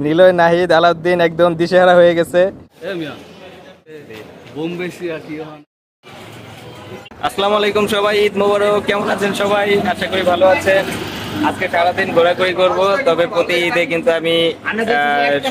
নিলয়, নাহিদ, আলাউদ্দিন একদম দিশেহারা হয়ে গেছে। আসসালামু আলাইকুম সবাই, ঈদ মোবারক। কেমন আছেন সবাই? আশা করি ভালো আছেন। আজকে সারাদিন ঘোরাঘুরি করব, তবে প্রতি ঈদে কিন্তু আমি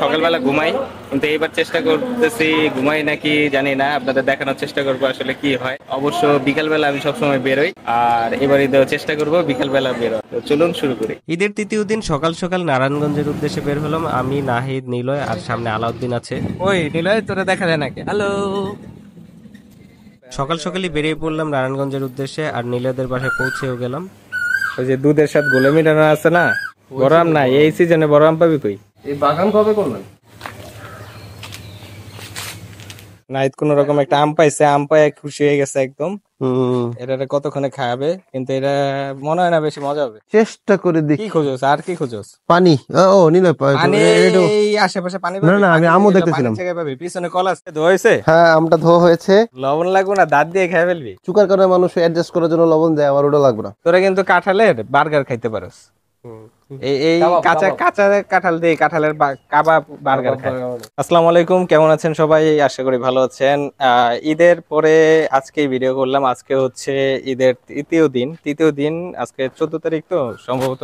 সকালবেলা ঘুমাই, কিন্তু এইবার চেষ্টা করতেছি ঘুমাই নাকি জানি না, আপনাদের দেখানোর চেষ্টা করব আসলে কি হয়। অবশ্য বিকালবেলা আমি সবসময় বেরোই, আর এবার ঈদেও চেষ্টা করব বিকালবেলা বেরো। তো চলুন শুরু করি। ঈদের তৃতীয় দিন সকাল সকাল নারায়ণগঞ্জের উদ্দেশ্যে বের হলাম আমি, নাহিদ, নিলয় আর সামনে আলাউদ্দিন আছে। ওই নিলয়, তোরা দেখা যায় নাকি? হ্যালো। সকাল সকালই বেরিয়ে পড়লাম নারায়ণগঞ্জের উদ্দেশ্যে, আর নীলদের বাসায় পৌঁছেও গেলাম। ওই যে দুধের সাথে গোলে মিলানো আছে না, বড় আম না, এই সিজনে বড় আম পাবি কই? এই বাগান কবে করলেন? নাহিদ কোন রকম একটা আম পাইছে, আম পায় খুশি হয়ে গেছে একদম। এটা কতক্ষণে খাবে, কিন্তু এটা মনে হয় না বেশি মজা হবে। চেষ্টা করে দেখি। কি খোঁজোস? আর কি খোঁজোস? পানি। ও নিলয়, পানি এই আশেপাশে পানি না না, আমি আমও দেখতেছিলাম। পিছনে কল আছে, ধোয়াইছে? হ্যাঁ, আমটা ধোয়া হয়েছে। লবণ লাগবে না, দাঁত দিয়ে খেয়ে ফেলবি। চুকার কারণে মানুষ অ্যাডজাস্ট করার জন্য লবণ দেয়, আমার ওটা লাগবে না। তোরা কিন্তু কাঁঠালের বার্গার খাইতে পারোস। এই কাঁচা কাঁচা কাঁঠাল দিয়ে কাঁঠালের কাবাব বার্গার খায়। আসসালামু আলাইকুম, কেমন আছেন সবাই? আশা করি ভালো আছেন। ঈদের পরে আজকে ভিডিও করলাম। আজকে হচ্ছে ঈদের তৃতীয় দিন। আজকে 14 তারিখ, তো সম্ভবত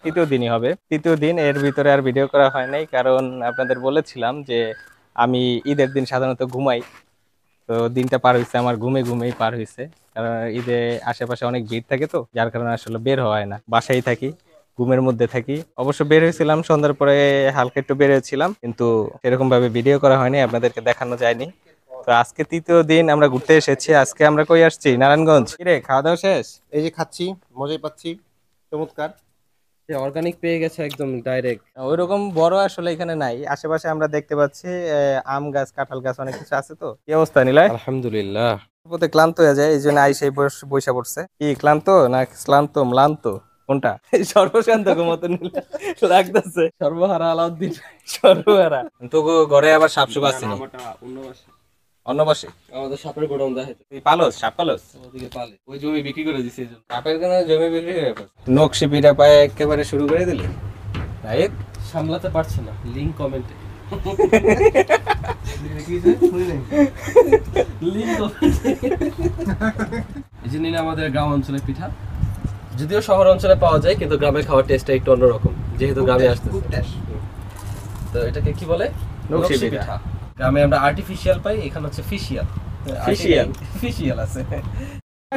তৃতীয় দিনই হবে। তৃতীয় দিন, এর ভিতরে আর ভিডিও করা হয় নাই, কারণ আপনাদের বলেছিলাম যে আমি ঈদের দিন সাধারণত ঘুমাই। তো দিনটা পার হয়েছে আমার ঘুমেই পার হয়েছে, কারণ ঈদে আশেপাশে অনেক ভিড় থাকে, তো যার কারণে আসলে বের হয় না, বাসায় থাকি, ঘুমের মধ্যে থাকি। অবশ্য বের হয়েছিলাম সন্ধ্যার পরে, হালকা একটু বের হয়েছিলাম, কিন্তু সেরকম ভাবে ভিডিও করা হয়নি, আপনাদেরকে দেখানো যায়নি। তো আজকে তৃতীয় দিন আমরা ঘুরতে এসেছি। আজকে আমরা কই আসছি? নারায়ণগঞ্জ। কিরে, খাওয়া দাওয়া শেষ? এই যে খাচ্ছি, মজাই পাচ্ছি, চমৎকার। অর্গানিক পেয়ে গেছে একদম ডাইরেক্ট। ওইরকম বড় আসলে এখানে নাই, আশেপাশে আমরা দেখতে পাচ্ছি আম গাছ, কাঁঠাল গাছ, অনেক কিছু আছে। তো কি অবস্থা নিলয়? আলহামদুলিল্লাহ। প্রতি ক্লান্ত হয়ে যায়, এই জন্য আইসে বৈশা পড়ছে। কি ক্লান্ত না ম্লান্ত কোনটা? সর্বশান্ত মতন লাগতেছে। সর্বহারা আলাউদ্দিন। সর্বহারা। তো ঘরে আবার সাপ সুপ আছে না? অন্য পাশে আমাদের সাপের গোডাউন দেখে। তুই পালস? সাপ পালস? ওদিকে পালে, ওই জমি বিক্রি করে দিছে। সাপের কেন জমি বিক্রি করে নকশি পিঠা পায় একেবারে শুরু করে দিলে। নাহিদ সামলাতে পারছে না। লিংক কমেন্টে। এই যে নিলে আমাদের গ্রাম অঞ্চলের পিঠা, যদিও শহর অঞ্চলে পাওয়া যায়, কিন্তু গ্রামে খাওয়ার টেস্টটা একটু অন্যরকম, যেহেতু গ্রামে আসতে। তো এটাকে কি বলে? নকশি পিঠা। গ্রামে আমরা আর্টিফিশিয়াল পাই, এখানে হচ্ছে ফিশিয়াল। ফিশিয়াল আছে।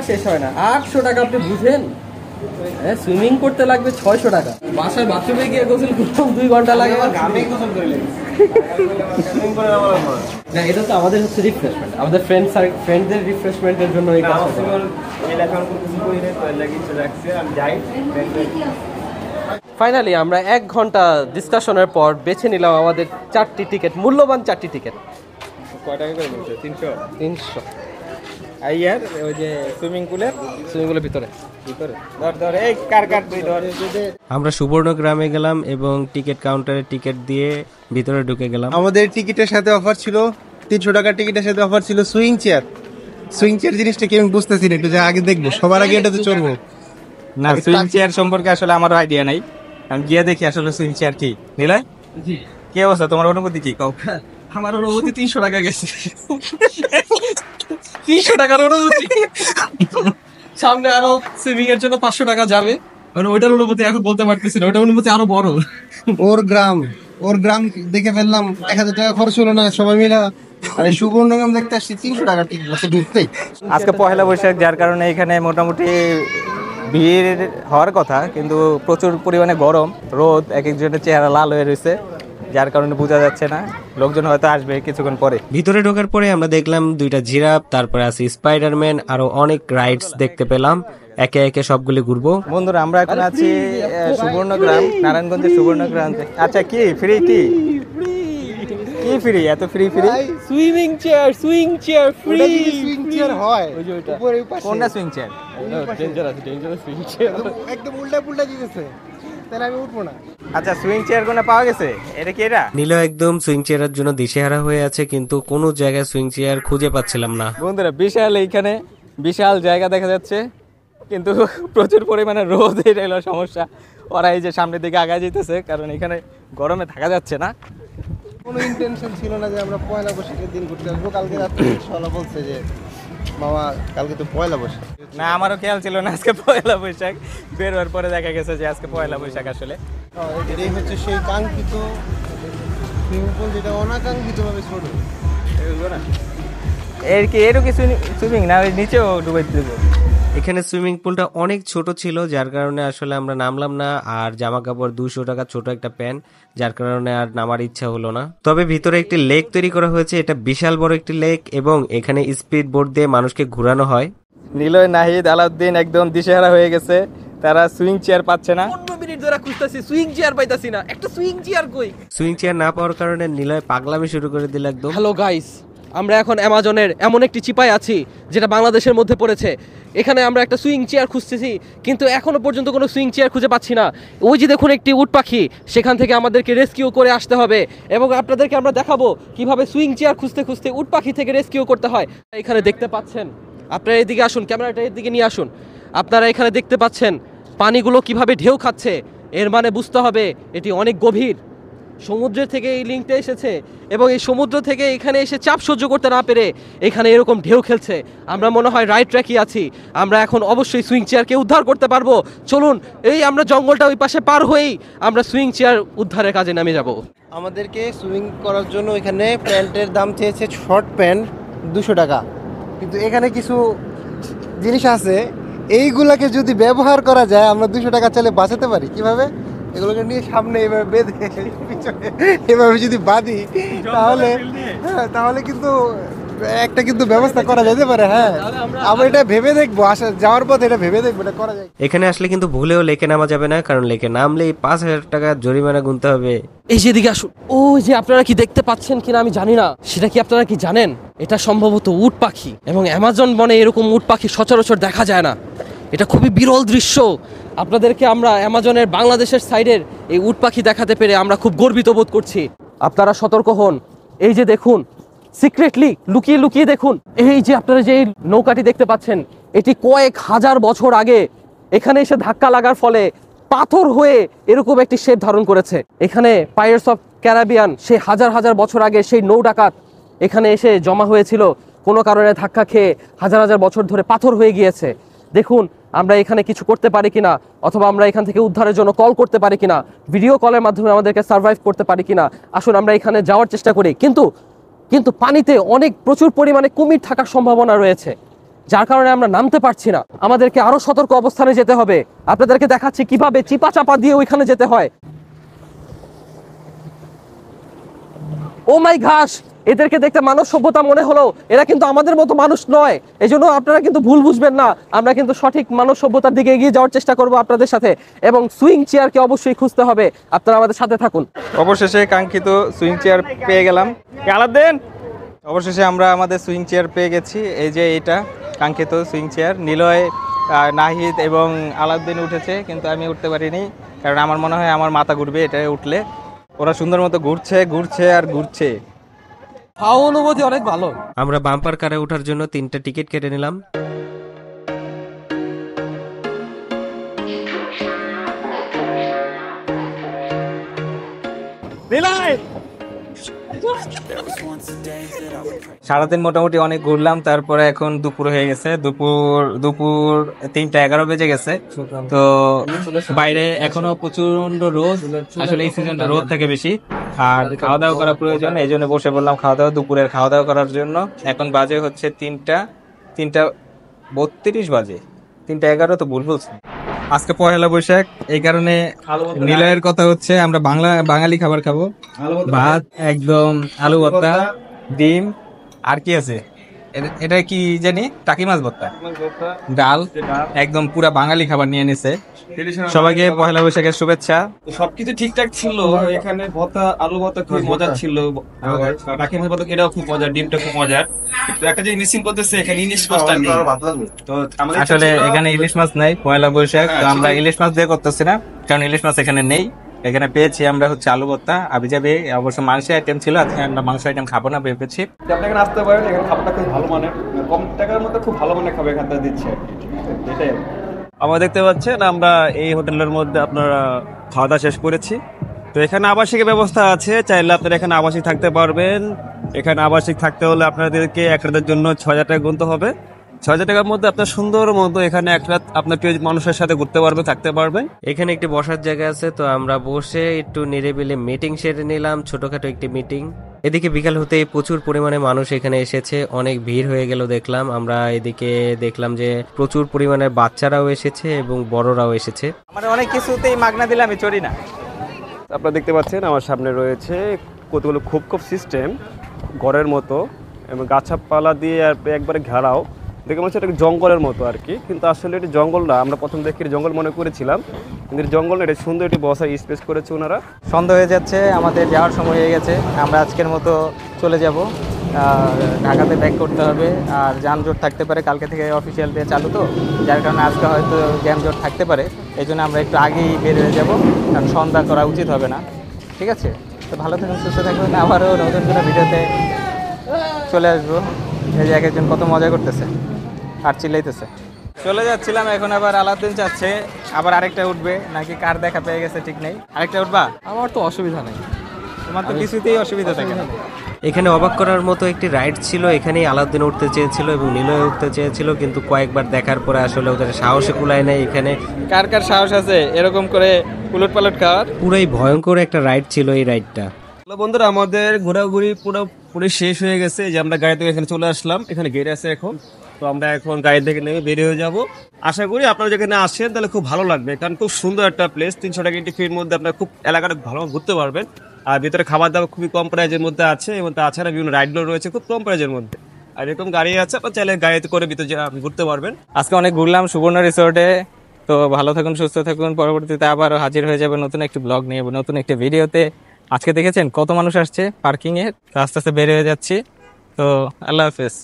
শেষ হয় না। 800 টাকা আপনি বুঝেন? সুইমিং করতে লাগবে 600 টাকা। বাসায় বাথরুমে গিয়ে গোসল করতাম 2 ঘন্টা লাগে। না, এটা তো আমাদের হচ্ছে রিফ্রেশমেন্ট, আমাদের ফ্রেন্ডদের রিফ্রেশমেন্টের জন্য এই কাজ। ফাইনালি আমরা 1 ঘন্টা ডিসকাশনের পর বেছে নিলাম আমাদের 4টি টিকিট, মূল্যবান 4টি টিকিট। কয় টাকা করে বলছে? 300। 300। আইয়ার ওই যে সুইমিং পুলের ভিতরে। ধর এই কার তুই ধর। আমরা সুবর্ণ গ্রামে গেলাম এবং টিকিট কাউন্টারে টিকিট দিয়ে ভিতরে ঢুকে গেলাম। আমাদের টিকিটের সাথে অফার ছিল, 300 টাকার টিকিটের সাথে অফার ছিল সুইং চেয়ার। সুইং চেয়ার জিনিসটা কি আমি বুঝতেছি না, একটু আগে দেখবো, সবার আগে এটাতে চড়বো না। সুইং চেয়ার সম্পর্কে আসলে আমারও আইডিয়া নাই, আমি গিয়ে দেখি আসলে সুইং চেয়ার কি। নিলয়, কি অবস্থা, তোমার অনুভূতি কি? কও। আমার অনুভূতি 300 টাকা গেছে। 300 টাকার অনুভূতি। সামনে আরো সুইমিং এর জন্য 500 টাকা যাবে, মানে ওইটার অনুভূতি এখন বলতে পারতেছি না, ওইটার অনুভূতি আরো বড়। ওর গ্রাম দেখে ফেললাম, 1000 টাকা খরচ হলো না সবাই মিলে। আরে সুবর্ণগ্রাম দেখতে আসছি, 300 টাকা টিকিট আছে ঢুকতেই। আজকে পহেলা বৈশাখ, যার কারণে এখানে মোটামুটি ভিড় হওয়ার কথা, কিন্তু প্রচুর পরিমাণে গরম, রোদ, এক একজনের চেহারা লাল হয়ে রয়েছে, যার কারণে বোঝা যাচ্ছে না। লোকজন হয়তো আসবে কিছুক্ষণ পরে। ভিতরে ঢোকার পরে আমরা দেখলাম 2টা জিরাফ, তারপরে আছে স্পাইডারম্যান, আরো অনেক রাইডস দেখতে পেলাম। একে একে সবগুলি ঘুরবো। বন্ধুরা, আমরা এখন আছি সুবর্ণগ্রাম, নারায়ণগঞ্জের সুবর্ণগ্রাম। আচ্ছা, কি ফ্রি? কি ফ্রি? এত free? Swing chair free. Swing chair হয় ওই যে ওইটা। উপরে ওই পাশে। কোনটা swing chair? Dangerous swing chair. একদম উল্টা দিতেছে, তাহলে আমি উঠবো না। আচ্ছা, সুইং চেয়ার কোনটা পাওয়া গেছে? এটা কি? এটা নীল একদম সুইং চেয়ারের জন্য দিশেহারা হয়ে আছে, কিন্তু কোনো জায়গায় সুইং চেয়ার খুঁজে পাচ্ছিলাম না। বন্ধুরা, এইখানে বিশাল জায়গা দেখা যাচ্ছে, কিন্তু প্রচুর পরিমাণে রোদ, এটা হলো সমস্যা। ওরা এই যে সামনের দিকে আগায় যেতেছে, কারণ এখানে গরমে থাকা যাচ্ছে না। কোনো ইন্টেনশন ছিল না যে আমরা পয়লা বৈশাখের দিন ঘুরতে আসবো। কালকে রাত্রে সকালে বলছে যে মামা কালকে তো পয়লা বৈশাখ। না, আমারও খেয়াল ছিল না আজকে পয়লা বৈশাখ। বের হওয়ার পরে দেখা গেছে যে আজকে পয়লা বৈশাখ আসলে। এটাই হচ্ছে সেই কাঙ্ক্ষিত সুইমিং পুল, যেটা অনাকাঙ্ক্ষিতভাবে ছোট। এর কি এরও কিছু সুইমিং না, ওই নিচেও ডুবাইতে দেবো। এখানে সুইমিং পুলটা অনেক ছোট ছিল, যার কারণে আসলে আমরা নামলাম না। আর জামা কাপড় 200 টাকা, ছোট একটা প্যান্ট, যার কারণে আর নামার ইচ্ছা হলো না। তবে ভিতরে একটি লেক তৈরি করা হয়েছে, এটা বিশাল বড় একটি লেক, এবং এখানে স্পিড বোট দিয়ে মানুষকে ঘোরানো হয়। নিলয়, নাহিদ, আলাউদ্দিন একদম দিশেহারা হয়ে গেছে। তারা সুইং চেয়ার পাচ্ছে না। 15 মিনিট ধরে খুঁজতেছি, সুইং চেয়ার পাইতাছি না। একটা সুইং চেয়ার কই? সুইং চেয়ার না পাওয়ার কারণে নিলয় পাগলামি শুরু করে দিল একদম। হ্যালো গাইস, আমরা এখন অ্যামাজনের এমন একটি চিপায় আছি যেটা বাংলাদেশের মধ্যে পড়েছে। এখানে আমরা একটা সুইং চেয়ার খুঁজতেছি, কিন্তু এখনো পর্যন্ত কোনো সুইং চেয়ার খুঁজে পাচ্ছি না। ওই যে দেখুন একটি উট পাখি, সেখান থেকে আমাদেরকে রেস্কিউ করে আসতে হবে, এবং আপনাদেরকে আমরা দেখাবো কিভাবে সুইং চেয়ার খুঁজতে খুঁজতে উট পাখি থেকে রেস্কিউ করতে হয়। এখানে দেখতে পাচ্ছেন, আপনারা এদিকে আসুন, ক্যামেরাটা এদিকে নিয়ে আসুন। আপনারা এখানে দেখতে পাচ্ছেন পানিগুলো কিভাবে ঢেউ খাচ্ছে। এর মানে বুঝতে হবে এটি অনেক গভীর। সমুদ্রের থেকে এই লিঙ্কটা এসেছে, এবং এই সমুদ্র থেকে এখানে এসে চাপ সহ্য করতে না পেরে এখানে এরকম ঢেউ খেলছে। আমরা মনে হয় রাইট ট্র্যাকই আছি। আমরা এখন অবশ্যই সুইং চেয়ারকে উদ্ধার করতে পারবো। চলুন, এই আমরা জঙ্গলটা ওই পাশে পার হয়েই আমরা সুইং চেয়ার উদ্ধারের কাজে নেমে যাব। আমাদেরকে সুইমিং করার জন্য এখানে প্যান্টের দাম চেয়েছে, শর্ট প্যান্ট 200 টাকা। কিন্তু এখানে কিছু জিনিস আছে, এইগুলাকে যদি ব্যবহার করা যায় আমরা 200 টাকা চাইলে বাঁচাতে পারি। কিভাবে? এগুলোকে নিয়ে সামনে এভাবে বেঁধে পিছনে এভাবে যদি বাঁধি, তাহলে কিন্তু একটা কিন্তু ব্যবস্থা করা যেতে পারে। হ্যাঁ, আমরা এটা ভেবে দেখবো, আসা যাওয়ার পথে এটা ভেবে দেখবো এটা করা যায়। এখানে আসলে কিন্তু ভুলেও লেকে নামা যাবে না, কারণ লেকে নামলেই 5000 টাকা জরিমানা গুনতে হবে। এই যে দিকে আসুন। ও যে আপনারা কি দেখতে পাচ্ছেন কিনা আমি জানি না, সেটা কি আপনারা কি জানেন? এটা সম্ভবত উট পাখি, এবং অ্যামাজন বনে এরকম উট পাখি সচরাচর দেখা যায় না। এটা খুবই বিরল দৃশ্য। আপনাদেরকে আমরা অ্যামাজনের বাংলাদেশের সাইডের এই উট পাখি দেখাতে পেরে আমরা খুব গর্বিত বোধ করছি। আপনারা সতর্ক হন। এই যে দেখুন, সিক্রেটলি লুকিয়ে লুকিয়ে দেখুন, এই যে আপনারা যে নৌকাটি দেখতে পাচ্ছেন, এটি কয়েক হাজার বছর আগে এখানে এসে ধাক্কা লাগার ফলে পাথর হয়ে এরকম একটি শেপ ধারণ করেছে। এখানে পাইরেটস অফ ক্যারিবিয়ান সেই হাজার হাজার বছর আগে সেই নৌ ডাকাত এখানে এসে জমা হয়েছিল, কোনো কারণে ধাক্কা খেয়ে হাজার হাজার বছর ধরে পাথর হয়ে গিয়েছে। দেখুন আমরা এখানে কিছু করতে পারি কিনা, অথবা আমরা এখান থেকে উদ্ধারের জন্য কল করতে পারি কিনা, ভিডিও কলের মাধ্যমে আমাদেরকে সার্ভাইভ করতে পারি কিনা। আসুন আমরা এখানে যাওয়ার চেষ্টা করি। কিন্তু পানিতে অনেক প্রচুর পরিমাণে কুমির থাকার সম্ভাবনা রয়েছে, যার কারণে আমরা নামতে পারছি না। আমাদেরকে আরো সতর্ক অবস্থানে যেতে হবে। আপনাদেরকে দেখাচ্ছি কিভাবে চিপা চাপা দিয়ে ওইখানে যেতে হয়। ও মাই ঘাস, এদেরকে দেখতে মানব সভ্যতা মনে হলো, এরা কিন্তু আমাদের মতো মানুষ নয়। এই জন্য আপনারা কিন্তু ভুল বুঝবেন না, আমরা কিন্তু সঠিক মানব সভ্যতার দিকে এগিয়ে যাওয়ার চেষ্টা করব আপনাদের সাথে, এবং সুইং চেয়ারকে অবশ্যই খুঁজতে হবে। আপনারা আমাদের সাথে থাকুন। অবশেষে কাঙ্ক্ষিত সুইং চেয়ার পেয়ে গেলাম। আলাউদ্দিন, অবশেষে আমরা আমাদের সুইং চেয়ার পেয়ে গেছি। এই যে এইটা কাঙ্ক্ষিত সুইং চেয়ার। নিলয়, নাহিদ এবং আলাউদ্দিন উঠেছে, কিন্তু আমি উঠতে পারিনি, কারণ আমার মনে হয় আমার মাথা ঘুরবে এটা উঠলে। ওরা সুন্দর মতো ঘুরছে আর ঘুরছে। অনুভূতি অনেক ভালো। আমরা বাম্পার কারে ওঠার জন্য 3টা টিকিট কেটে নিলাম। সারাদিন মোটামুটি অনেক ঘুরলাম, তারপরে এখন দুপুর হয়ে গেছে। দুপুর 3:11 বেজে গেছে। তো বাইরে এখনো প্রচন্ড রোদ, আসলে এই সিজনটা রোদ থাকে বেশি, আর খাওয়া দাওয়া করা প্রয়োজন, এই জন্য বসে বললাম দুপুরের খাওয়া দাওয়া করার জন্য। এখন বাজে হচ্ছে 3:32 বাজে, 3:11 তো ভুল বলছি। আজকে পয়লা বৈশাখ, এই কারণে নিলয়ের কথা হচ্ছে আমরা বাঙালি খাবার খাবো। ভাত, একদম আলু ভর্তা, ডিম, আর কি আছে এটা কি জানি, টাকি মাছ ভর্তা, ডাল, একদম পুরা বাঙালি খাবার নিয়ে নিছে। সবাইকে পয়লা বৈশাখের শুভেচ্ছা। সবকিছু ঠিকঠাক ছিল। এখানে ভর্তা, আলু ভর্তা খুব মজার ছিল, টাকি মাছ ভর্তা এটাও খুব মজার, ডিমটা খুব মজার। তো একটা জিনিস মিসিং করতেছে, এখানে ইলিশ মাছটা নেই। তো আসলে এখানে ইলিশ মাছ নাই পয়লা বৈশাখ, তো আমরা ইলিশ মাছ দিয়ে করতেছি না, কারণ ইলিশ মাছ এখানে নেই। এখানে পেয়েছি আমরা হচ্ছে আলু ভর্তা, আবিজাবি, অবশ্য মাংসের আইটেম ছিল, আজকে আমরা মাংস আইটেম খাবো না ভেবেছি। আপনি এখানে আসতে পারেন, এখানে খাবারটা খুব ভালো মানের, কম টাকার মধ্যে খুব ভালো মানের খাবার এখানটা দিচ্ছে আর কি, ঠিক আছে? এটাই। আমরা দেখতে পাচ্ছেন আমরা এই হোটেলের মধ্যে আপনারা খাওয়া দাওয়া শেষ করেছি। তো এখানে আবাসিক ব্যবস্থা আছে, চাইলে আপনারা এখানে আবাসিক থাকতে পারবেন। এখানে আবাসিক থাকতে হলে আপনাদেরকে এক রাতের জন্য 6,000 টাকা গুনতে হবে। 6,000 টাকার মধ্যে আপনার সুন্দর মতো এখানে এক রাত আপনার প্রিয় মানুষের সাথে ঘুরতে পারবেন, থাকতে পারবেন। এখানে একটি বসার জায়গা আছে, তো আমরা বসে একটু নিরিবিলি মিটিং সেরে নিলাম, ছোটখাটো একটি মিটিং। এদিকে বিকাল হতেই প্রচুর পরিমাণে মানুষ এখানে এসেছে, অনেক ভিড় হয়ে গেল দেখলাম আমরা। এদিকে দেখলাম যে প্রচুর পরিমাণে বাচ্চারাও এসেছে এবং বড়রাও এসেছে। আমার অনেক কিছুতেই মাগনা দিলে আমি চড়ি না। আপনারা দেখতে পাচ্ছেন আমার সামনে রয়েছে কতগুলো খোপ সিস্টেম ঘরের মতো, এবং গাছপালা দিয়ে আর একবারে ঘেরাও। দেখে মনে হচ্ছে এটা জঙ্গলের মতো আর কি, কিন্তু আসলে এটি জঙ্গল না। আমরা প্রথম দেখে জঙ্গল মনে করেছিলাম, কিন্তু জঙ্গল না, এটা সুন্দর একটি বসার স্পেস করেছে ওনারা। সন্ধ্যা হয়ে যাচ্ছে, আমাদের যাওয়ার সময় হয়ে গেছে। আমরা আজকের মতো চলে যাব, ঢাকাতে ব্যাক করতে হবে। আর যানজট থাকতে পারে, কালকে থেকে অফিসিয়াল ডে চালু, তো যার কারণে আজকে হয়তো জ্যামজট থাকতে পারে। এই জন্য আমরা একটু আগেই বের হয়ে যাব, কারণ সন্ধ্যা করা উচিত হবে না। ঠিক আছে, তো ভালো থাকুন, সুস্থ থাকবেন। আবারও নতুন কোনো ভিডিওতে চলে আসবো। এই যে এক একজন কত মজা করতেছে আর চিল্লাইতেছে। চলে যাচ্ছিলাম, এখন আবার আলাউদ্দিন চাচ্ছে আবার আরেকটা উঠবে নাকি, কার দেখা পেয়ে গেছে ঠিক নেই। আরেকটা উঠবা? আমার তো অসুবিধা নেই। তোমার তো কিছুতেই অসুবিধা থাকে না। এখানে অবাক করার মতো একটি রাইড ছিল, এখানেই আলাউদ্দিন উঠতে চেয়েছিল এবং নিলয় উঠতে চেয়েছিল, কিন্তু কয়েকবার দেখার পরে আসলে ওদের সাহসে কুলায় নেই। এখানে কার কার সাহস আছে এরকম করে উলট পালট খাওয়ার? পুরাই ভয়ঙ্কর একটা রাইড ছিল এই রাইডটা। বন্ধুরা, আমাদের ঘোরাঘুরি পুরো শেষ হয়ে গেছে। যে আমরা গাড়ি থেকে এখানে চলে আসলাম, এখানে গেট আছে এখন। তো আমরা এখন গাড়ি থেকে নেমে বের হয়ে যাব। আশা করি আপনারা যেখানে আসেন তাহলে খুব ভালো লাগবে, কারণ খুব সুন্দর একটা প্লেস। 300 টাকা টিকিটের মধ্যে আপনার খুব এলাকাটা ভালো ঘুরতে পারবেন। আর ভিতরে খাবার দাবার খুবই কম প্রাইজের মধ্যে আছে, এবং তাছাড়া বিভিন্ন রাইডগুলো রয়েছে খুব কম প্রাইজের মধ্যে। আর এরকম গাড়ি আছে, আপনার চাইলে গাড়িতে করে ভিতরে ঘুরতে পারবেন। আজকে অনেক ঘুরলাম সুবর্ণ রিসোর্টে। তো ভালো থাকুন, সুস্থ থাকুন। পরবর্তীতে আবারও হাজির হয়ে যাবে নতুন একটি ব্লগ নিয়ে, নতুন একটি ভিডিওতে। আজকে দেখেছেন কত মানুষ আসছে পার্কিংয়ে, আস্তে আস্তে বের হয়ে যাচ্ছি। তো আল্লাহ হাফেজ।